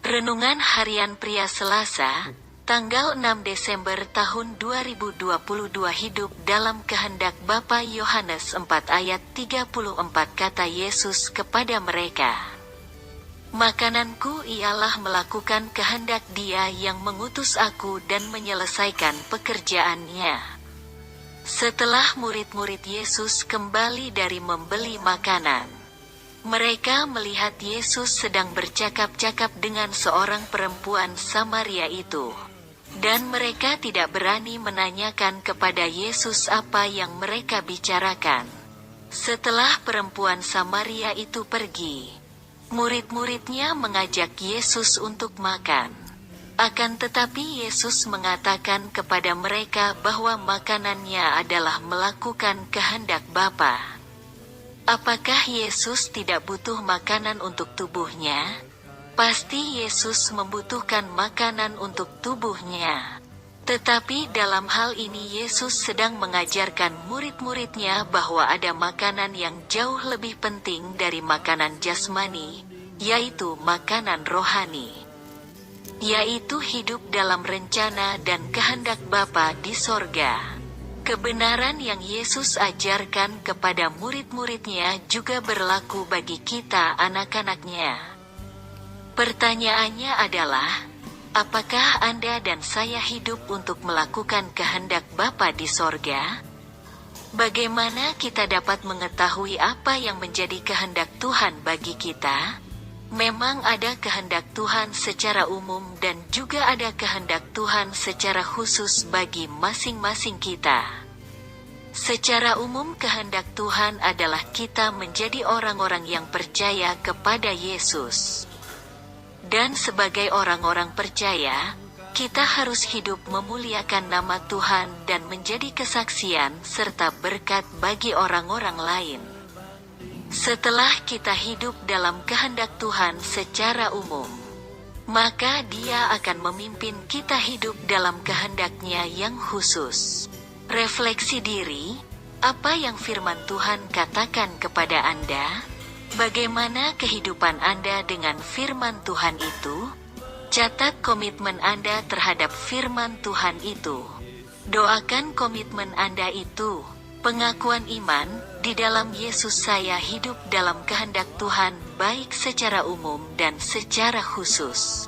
Renungan Harian Pria Selasa, tanggal 6 Desember tahun 2022. Hidup dalam kehendak Bapa. Yohanes 4 ayat 34. Kata Yesus kepada mereka, "Makananku ialah melakukan kehendak Dia yang mengutus aku dan menyelesaikan pekerjaannya." Setelah murid-murid Yesus kembali dari membeli makanan, mereka melihat Yesus sedang bercakap-cakap dengan seorang perempuan Samaria itu. Dan mereka tidak berani menanyakan kepada Yesus apa yang mereka bicarakan. Setelah perempuan Samaria itu pergi, murid-muridnya mengajak Yesus untuk makan. Akan tetapi Yesus mengatakan kepada mereka bahwa makanannya adalah melakukan kehendak Bapa. Apakah Yesus tidak butuh makanan untuk tubuhnya? Pasti Yesus membutuhkan makanan untuk tubuhnya. Tetapi dalam hal ini Yesus sedang mengajarkan murid-muridnya bahwa ada makanan yang jauh lebih penting dari makanan jasmani, yaitu makanan rohani, yaitu hidup dalam rencana dan kehendak Bapa di sorga. Kebenaran yang Yesus ajarkan kepada murid-muridnya juga berlaku bagi kita anak-anaknya. Pertanyaannya adalah, apakah Anda dan saya hidup untuk melakukan kehendak Bapa di sorga? Bagaimana kita dapat mengetahui apa yang menjadi kehendak Tuhan bagi kita? Memang ada kehendak Tuhan secara umum dan juga ada kehendak Tuhan secara khusus bagi masing-masing kita. Secara umum kehendak Tuhan adalah kita menjadi orang-orang yang percaya kepada Yesus. Dan sebagai orang-orang percaya, kita harus hidup memuliakan nama Tuhan dan menjadi kesaksian serta berkat bagi orang-orang lain. Setelah kita hidup dalam kehendak Tuhan secara umum, maka Dia akan memimpin kita hidup dalam kehendak-Nya yang khusus. Refleksi diri, apa yang firman Tuhan katakan kepada Anda? Bagaimana kehidupan Anda dengan firman Tuhan itu? Catat komitmen Anda terhadap firman Tuhan itu. Doakan komitmen Anda itu. Pengakuan iman, di dalam Yesus saya hidup dalam kehendak Tuhan baik secara umum dan secara khusus.